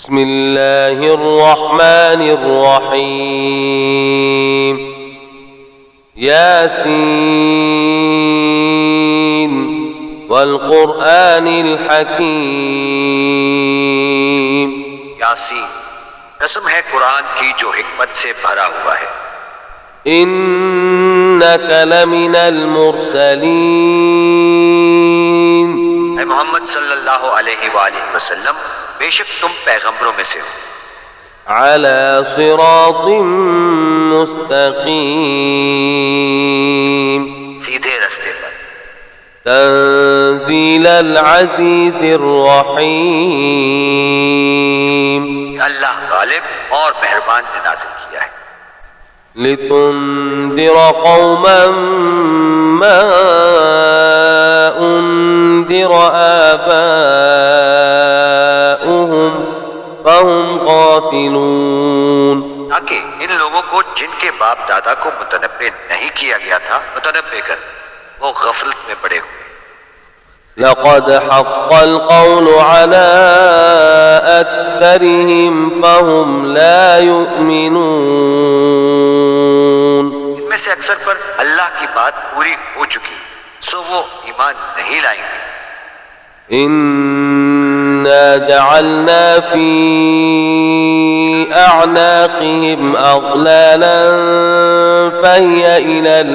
बिस्मिल्लाहिर्रहमानिर्रहीम। यासीन वल क़ुरआनिल हकीम। यासीन, कसम है कुरान की जो हिकमत से भरा हुआ है। इन्नका लमिनल मुरसलीन। ऐ मोहम्मद सल्लल्लाहु अलैहि वसल्लम, बेशक तुम पैगंबरों में से हो। अला सिरातिम मुस्तकीम। सीधे रास्ते पर। तंजीलल अज़ीज़िर रहीम। अल्लाह गालिब और मेहरबान ने नाज़िल किया है। लितुंदिर कौमन मा उन्दिर आबाउहुम फहुम गाफिलून। ताकि इन लोगों को जिनके बाप दादा को मुतनब्बे नहीं किया गया था मुतनब्बे कर, वो गफलत में पड़े हुए। लक़द हक़्क़ल क़ौलु अला अक्सरिहिम फहुम ला युमिनून। इनमें से अक्सर पर अल्लाह की बात पूरी हो चुकी, सो वो ईमान नहीं लाएंगे। इन्ना जअलना फी अअनाक़िहिम अग़लालन फहिय इलल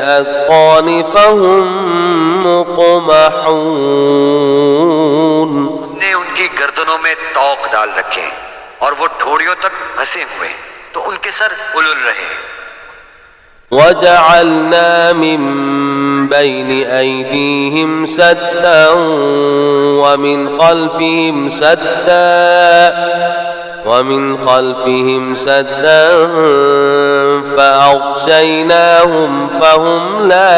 अज़क़ान फहुम मुक़महून। हमने उनकी गर्दनों में तौक डाल रखे हैं और वो ठोड़ियों तक फंसे हुए हैं, तो उनके सर उलझ रहे हैं। वजअलना मिन बैनि ऐदीहिम सद्दन वमिन खल्फिहिम सद्दन फ़अग़शयनाहुम फ़हुम ला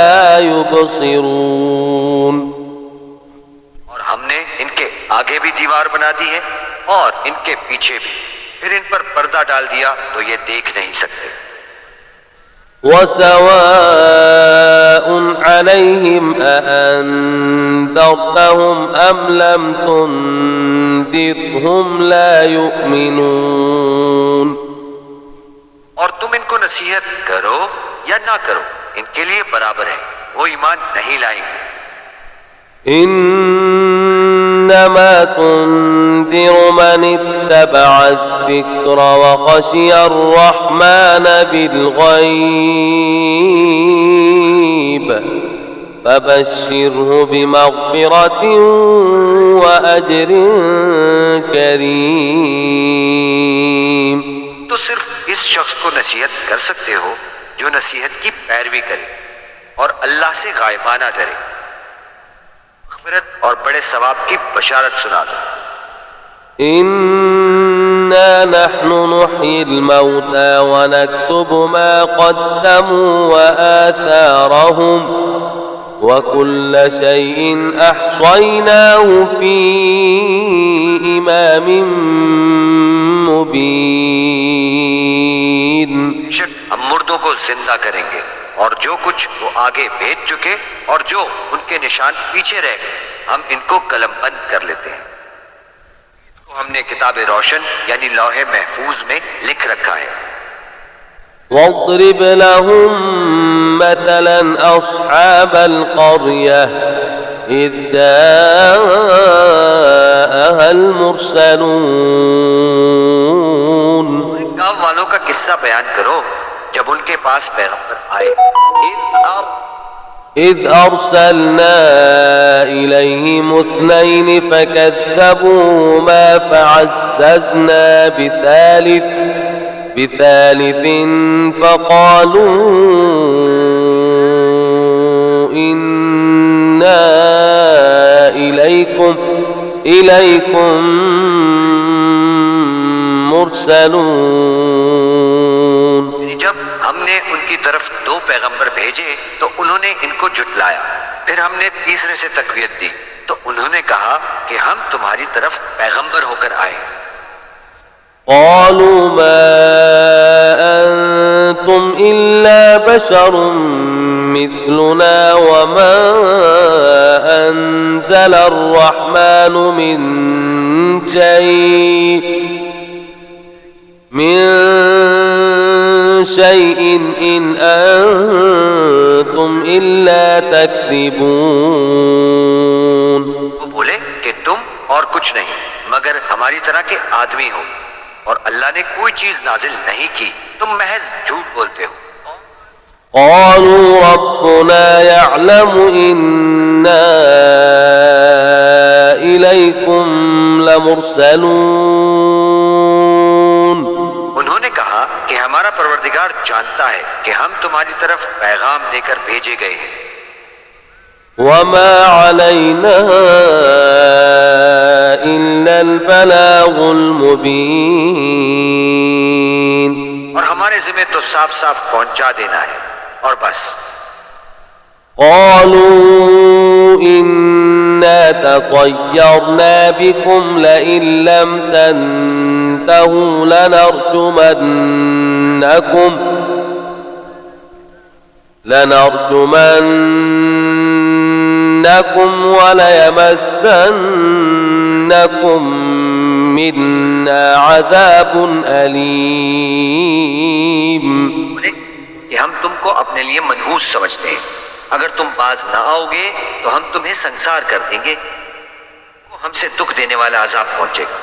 युबसिरून। और हमने इनके आगे भी दीवार बना दी है और इनके पीछे भी, फिर इन पर पर्दा डाल दिया तो ये देख नहीं सकते। वसवाउन अलैहिम अअन्ज़रतहुम अम लम तुन्ज़िरहुम ला युमिनून। और तुम इनको नसीहत करो या ना करो, इनके लिए बराबर है, वो ईमान नहीं लाएंगे। इन्नमा तुन्ज़िरु मन इत्तबअ अज़्ज़िक्र व ख़शिया अर्रहमान बिलग़ैब फबश्शिरहु बिमग़फ़िरतिन व अज्रिन करीम। तो सिर्फ इस शख्स को नसीहत कर सकते हो जो नसीहत की पैरवी करे और अल्लाह से गायबाना डरे, मग़फ़िरत और बड़े सवाब की बशारत सुना दो। इन्ना नहनु नुह्यिल मौता व नक्तुबु मा क़द्दमू व आथारहुम व कुल्ल शैइन अहसयनाहु फी इमामिन मुबीन। बेशक हम मुर्दों को जिंदा करेंगे और जो कुछ वो आगे भेज चुके और जो उनके निशान पीछे रह गए, हम इनको कलमबंद कर लेते हैं। इसको हमने किताब रोशन यानी लौहे महफूज में लिख रखा है। वज़रिब लहुम मसलन अस्हाबल क़र्यह इज़ जाअहल मुरसलून। गाँव वालों का किस्सा बयान करो जब उनके पास पैगंबर आए। إذ أرسلنا إليهم اثنين فكذبوهما فعززنا بثالث فقالوا إنا إليكم مرسلون। जब हमने उनकी तरफ दो पैगंबर भेजे तो उन्होंने इनको झुटलाया, फिर हमने तीसरे से तकवीत दी तो उन्होंने कहा कि हम तुम्हारी तरफ पैगंबर होकर आए। قالوا ما أنتم إلا بشر مثلنا وما أنزل الرحمن من شيء إن أنتم إلا تكذبون. वो बोले कि तुम और कुछ नहीं मगर हमारी तरह के आदमी हो और अल्लाह ने कोई चीज नाजिल नहीं की, तुम महज झूठ बोलते हो. قالوا ربنا يعلم إنا إليكم لمرسلون. उन्होंने कहा कि हमारा परवरदिगार जानता है कि हम तुम्हारी तरफ पैगाम देकर भेजे गए हैं. وما علينا إلا البلاغ المبين. और हमारे जिम्मे तो साफ साफ पहुंचा देना है और बस. قالوا إنا تطيرنا بكم لئن لم تنتهوا لنرجمنكم وليمسنكم منا عذاب أليم. बोले कि हम तुमको अपने लिए मनहूस समझते हैं, अगर तुम बाज ना आओगे तो हम तुम्हें संसार कर देंगे, हमसे दुख देने वाला अजाब पहुंचेगा.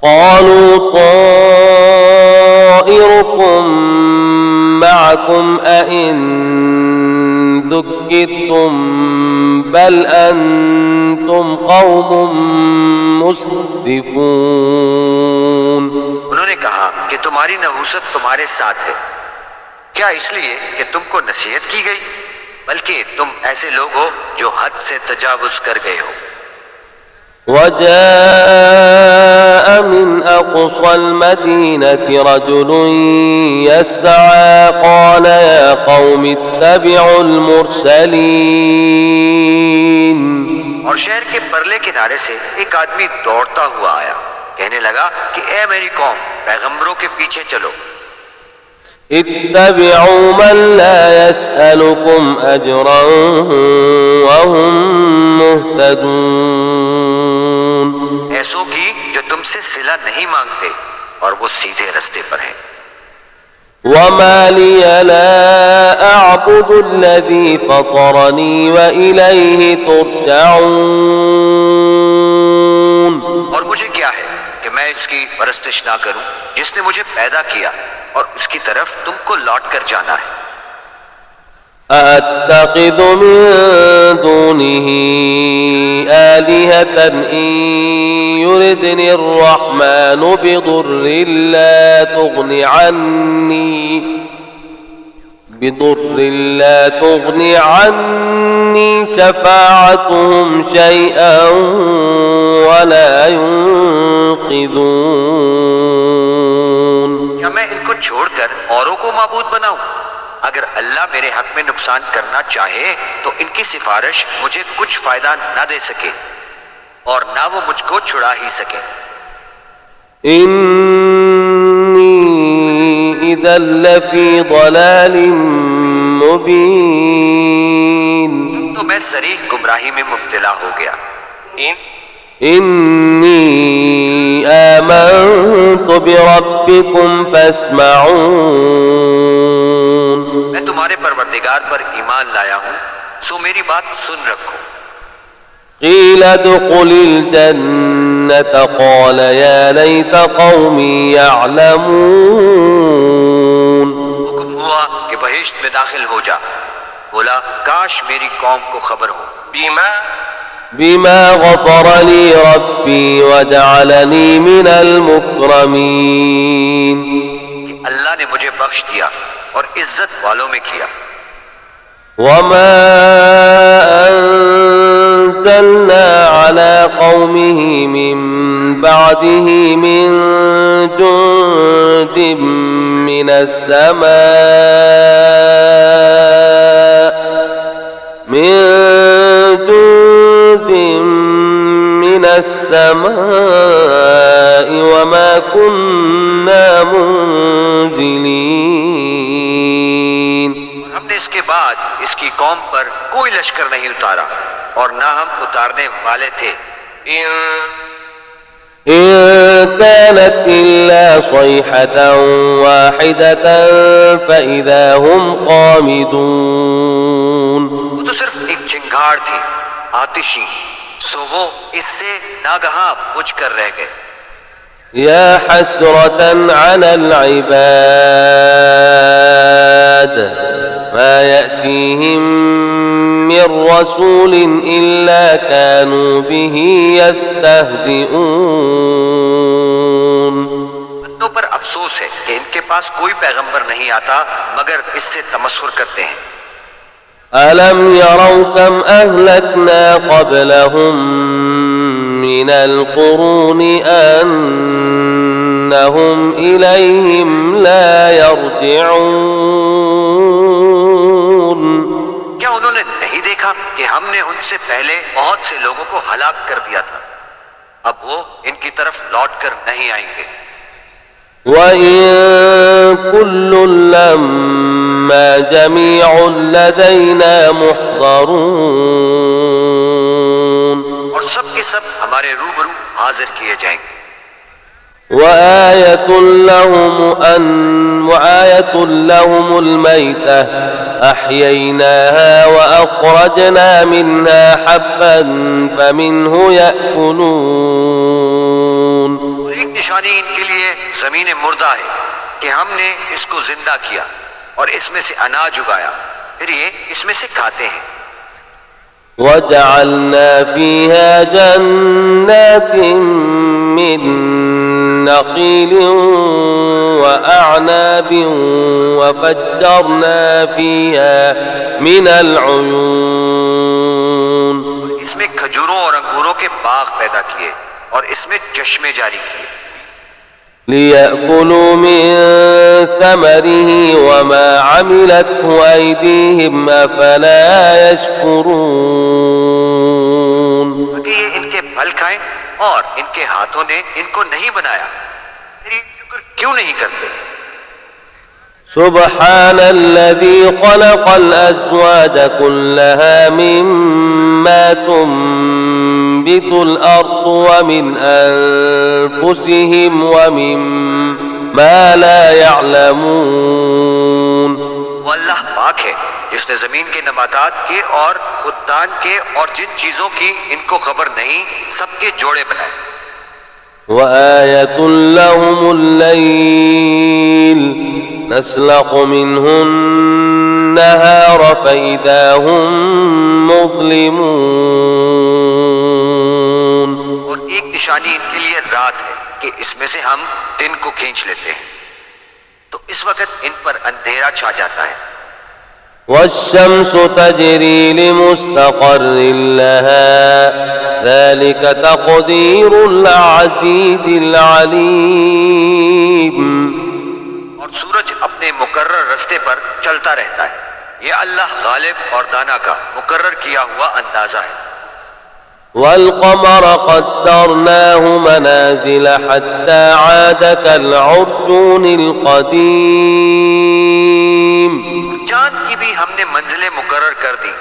قالوا طائركم معكم أئن ذكرتم بل أنتم قوم مسرفون. उन्होंने कहा कि तुम्हारी नहूसत तुम्हारे साथ है, क्या इसलिए कि तुमको नसीहत की गई, बल्कि तुम ऐसे लोग हो जो हद से तजावुज कर गए हो. وجاء من أقصى المدينة رجل يسعى قال يا قوم اتبعوا المرسلين. और शहर के परले किनारे से एक आदमी दौड़ता हुआ आया, कहने लगा कि ए मेरी कौम, पैगंबरों के पीछे चलो. اتبعوا من لا يسألكم أجرا وهم مهتدون. ऐसों की जो तुमसे सिला नहीं मांगते और वो सीधे रास्ते पर हैं. وما لي لا أعبد الذي فطرني وإليه ترجعون. और मुझे क्या है कि मैं इसकी परस्तिश ना करूं जिसने मुझे पैदा किया और उसकी तरफ तुमको लौट कर जाना है. أتخذ من دونه آلهة إن يردني الرحمن بضر لا تغني عني شفاعتهم شيئا ولا ينقذون. क्या मैं इनको छोड़कर औरों को माबूद बनाऊं? अगर अल्लाह मेरे हक में नुकसान करना चाहे तो इनकी सिफारिश मुझे कुछ फायदा ना दे सके और ना वो मुझको छुड़ा ही सके. إني إذا لفي ضلال مبين. तो मैं सरीह गुमराही में मुब्तला हो गया. إني آمنت بربكم فاسمعون. मैं तुम्हारे परवरदिगार पर ईमान लाया हूं, सो मेरी बात सुन रखो. قيل ادخل الجنة قال يا ليت قومي يعلمون. हुक्म हुआ कि बहिश्त में दाखिल हो जा. बोला काश मेरी कौम को खबर हो. بما غفر لي ربي وجعلني من المكرمين. कि अल्लाह ने मुझे बख्श दिया और इज्जत वालों में किया. وما أنزلنا على قومه من بعده من جند من السماء وما كنا منزلين. हमने इसके बाद इसकी कौम पर कोई लश्कर नहीं उतारा और न हम उतारने वाले थे। إن كانت إلا صيحة واحدة فإذا هم خامدون। वो तो सिर्फ एक चिंगार थी आतिशी, सो वो इससे नागहां बुझ कर रह गए। يا حسرة على العباد ما يأتيهم من رسول إلا كانوا به يستهزئون। बंदों पर अफसोस है कि इनके पास कोई पैगंबर नहीं आता मगर इससे तमस्खुर करते हैं। ألم يروا كم أهلكنا قبلهم من القرون أنهم إليهم لا يرجعون। क्या उन्होंने नहीं देखा कि हमने उनसे पहले बहुत से लोगों को हलाक कर दिया था, अब वो इनकी तरफ लौट कर नहीं आएंगे। وإن كل لما جميع لدينا محضرون। और सब के सब हमारे रूबरू हाजिर किए जाएंगे। وآية لهم الميتة أحييناها وأخرجنا منها حبا فمنه يأكلون। और एक निशानी इनके लिए जमीन मुर्दा है कि हमने इसको जिंदा किया और इसमें से अनाज उगाया, फिर ये इसमें से खाते हैं। وجعلنا فيها جنات من نخيل وأعناب وفجرنا فيها من العيون। इसमें खजूरों और अंगूरों के बाग पैदा किए और इसमें चश्मे जारी किए। ليأكلوا من ثمره وما عملته أيديهم أفلا يشكرون। ताकि ये इनके फल खाएं और इनके हाथों ने इनको नहीं बनाया, फिर ये शुक्र क्यों नहीं करते। سبحان الذي خلق الأزواج كلها مما تنبت الأرض ومن أنفسهم ومما لا يعلمون। वो अल्लाह पाक है जिसने जमीन के नबातात के और खुदान के और जिन चीजों की इनको खबर नहीं सबके जोड़े बनाए। وآية لهم الليل نسلخ منه النهار فإذا هم مظلمون। और एक निशानी इनके लिए रात है कि इसमें से हम दिन को खींच लेते हैं, तो इस वक्त इन पर अंधेरा छा जाता है। والشمس تجري لمستقر لها ذلك تقدير العزيز العليم। और सूरज अपने मुकर्रर रास्ते पर चलता रहता है, ये अल्लाह गालिब और दाना का मुकर्रर किया हुआ अंदाजा है। والقمر قدرناه منازل حتى عاد كالعرجون القديم। चांद की भी हमने मंजिलें मुकर्रर कर दी,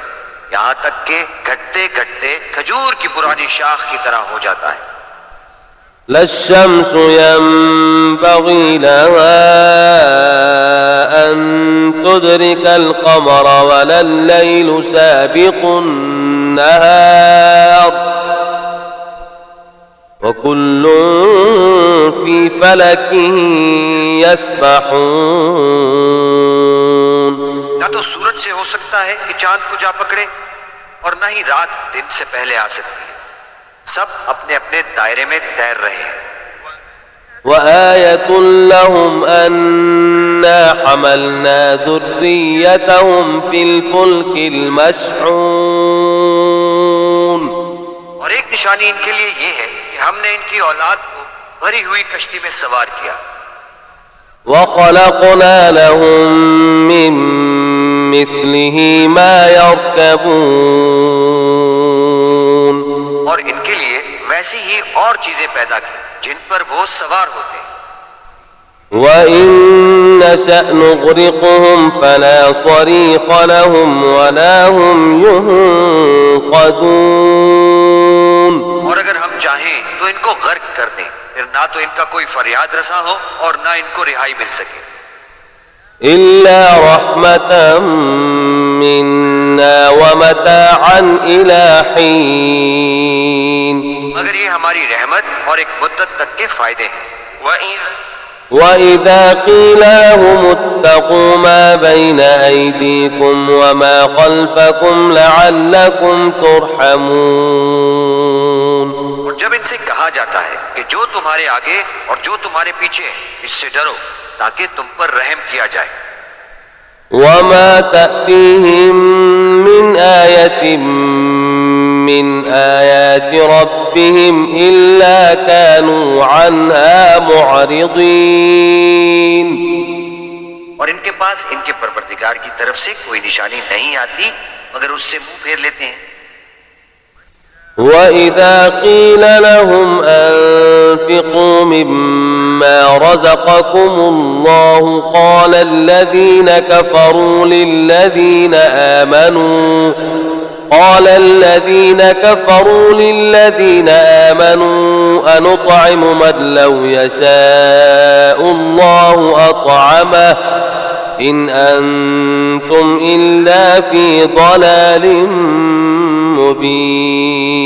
यहाँ तक के घटते घटते खजूर की पुरानी शाख की तरह हो जाता है। لا الشمس ينبغي لها أن تدرك القمر ولا الليل سابق النهار وكل في فلك يسبحون। ना तो सूरज से हो सकता है कि चांद को जा पकड़े और न ही रात दिन से पहले आ सकती है, सब अपने अपने दायरे में तैर रहे हैं। وآية لهم أنا حملنا ذريتهم في الفلك المشحون। और एक निशानी इनके लिए ये है कि हमने इनकी औलाद को भरी हुई कश्ती में सवार किया। وخلقنا لهم من مثله ما يركبون। और इनके लिए वैसी ही और चीजें पैदा की जिन पर वो सवार होते हैं। وإن نشأ نغرقهم فلا صريخ لهم ولا هم ينقذون। और अगर हम चाहें तो इनको गर्क कर दें, फिर ना तो इनका कोई फरियाद रसा हो और ना इनको रिहाई मिल सके। إلا رحمة منا ومتاعا إلى حين। मगर ये हमारी रहमत और एक मुद्दत तक के फायदे हैं। وإذا قيل لهم اتقوا ما بين أيديكم وما خلفكم لعلكم ترحمون। और जब इनसे कहा जाता है कि जो तुम्हारे आगे और जो तुम्हारे पीछे है इससे डरो ताकि तुम पर रहम किया जाए। وما تأتيهم من آية من آيات ربهم إلا كانوا عنها معرضين। और इनके पास इनके परवरदिगार की तरफ से कोई निशानी नहीं आती मगर उससे मुंह फेर लेते हैं। وإذا قيل لهم أنفقوا مما رزقكم الله قال الذين كفروا للذين آمنوا أنطعم من لو يشاء الله أطعمه إن أنتم إلا في ضلال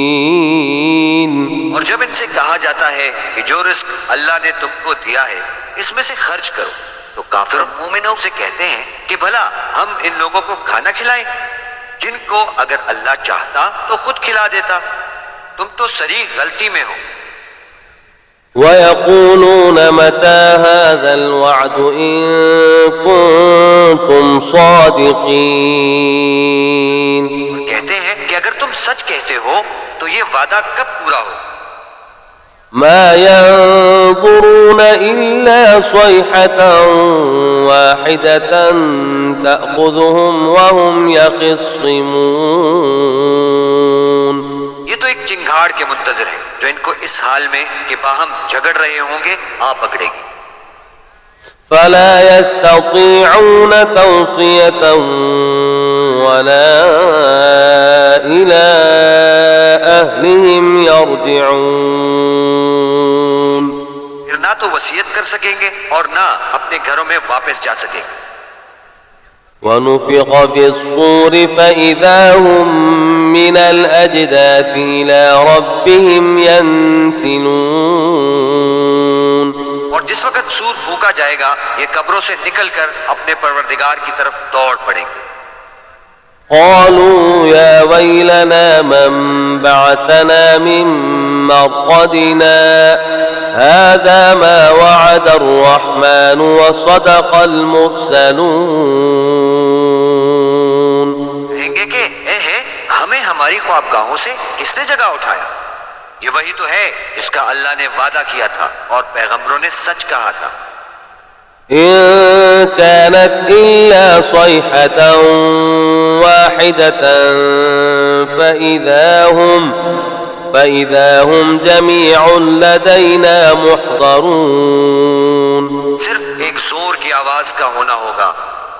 मुबीन। और जब इनसे कहा जाता है कि जो रिस्क अल्लाह ने तुमको दिया है इसमें से खर्च करो तो काफिर मोमिनों से कहते हैं कि भला हम इन लोगों को खाना खिलाएं जिनको अगर अल्लाह चाहता तो खुद खिला देता, तुम तो सरीह गलती में हो। ويقولون متى هذا الوعد إن كنتم صادقين। कहते हैं कि अगर तुम सच कहते हो तो ये वादा कब पूरा हो। ما ينظرون إلا صيحة واحدة تأخذهم وهم يخصمون। ये तो एक चिंगाड़ के मुंतजर है जो इनको इस हाल में कि बाहम झगड़ रहे होंगे आ पकड़ेगी। فلا يستطيعون توصية ولا إلى أهلهم يرجعون। फिर ना तो वसीयत कर सकेंगे और ना अपने घरों में वापस जा सकेंगे। ونفخ في الصور فإذا هم من الأجداث إلى ربهم ينسلون। और जिस वक्त सूर फूंका जाएगा ये कब्रों से निकलकर अपने परवरदिगार की तरफ दौड़ पड़ेंगे। قالوا يا ويلنا من بعثنا من مرقدنا هذا ما وعد الرحمن وصدق المرسلون। कहेंगे कि हमें हमारी ख्वाबगाहों से किसने जगह उठाया, ये वही तो है जिसका अल्लाह ने वादा किया था और पैगंबरों ने सच कहा था। إن كانت إلا صيحة واحدة فإذا هم جميع لدينا محضرون। सिर्फ एक जोर की आवाज का होना होगा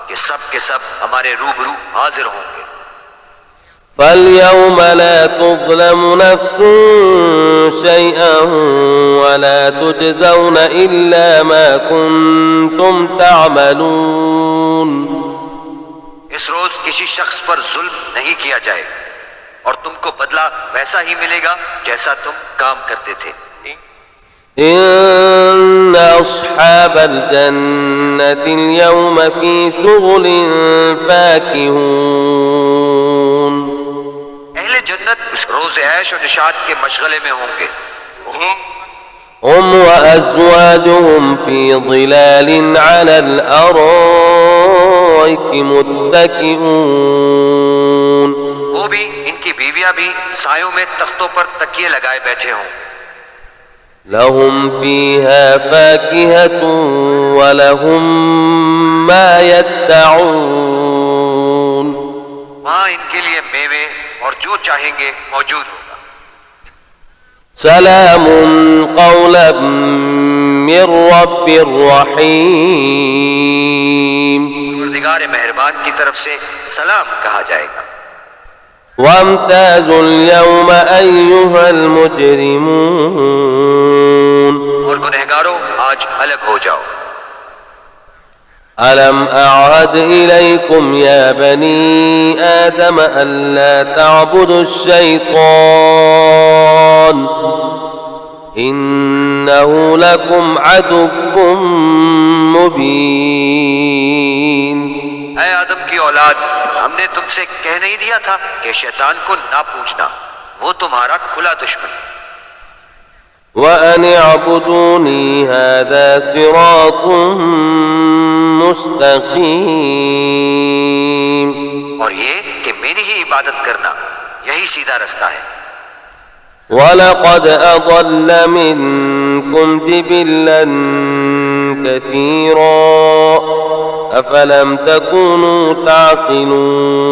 कि सब के सब हमारे रूबरू हाजिर होंगे। فاليوم لا تظلم نفس شيئا ولا تجزون إلا ما كنتم تعملون। इस रोज किसी शख्स पर जुल्म नहीं किया जाएगा और तुमको बदला वैसा ही मिलेगा जैसा तुम काम करते थे। إن أصحاب الجنة اليوم في شغل فاكهون। अहले जन्नत इस रोज ऐश और निशात के मशगले में होंगे। هم وأزواجهم في ظلال على الأرائك متكئون। वो भी इनकी बीवियां भी सायों में तख्तों पर तकिए लगाए बैठे हों। لهم فيها فاكهة ولهم ما يدعون। वहां इनके लिए मेवे और जो चाहेंगे मौजूद होगा। سلام قولا من رب رحيم परवरदिगार मेहरबान की तरफ से सलाम कहा जाएगा। وامتازوا اليوم أيها المجرمون और गुनहगारों आज अलग हो जाओ। ألم أعهد إليكم يا بني آدم ألا تعبدوا الشيطان إنه لكم عدو مبين। ऐ आदम की औलाद, हमने तुमसे कह नहीं दिया था कि शैतान को ना पूजना, वो तुम्हारा खुला दुश्मन। وأن اعبدوني هذا صراط مستقيم और ये कि मेरी ही इबादत करना, यही सीधा रास्ता है। ولقد أضل منكم جبلا كثيرا أفلم تكونوا تعقلون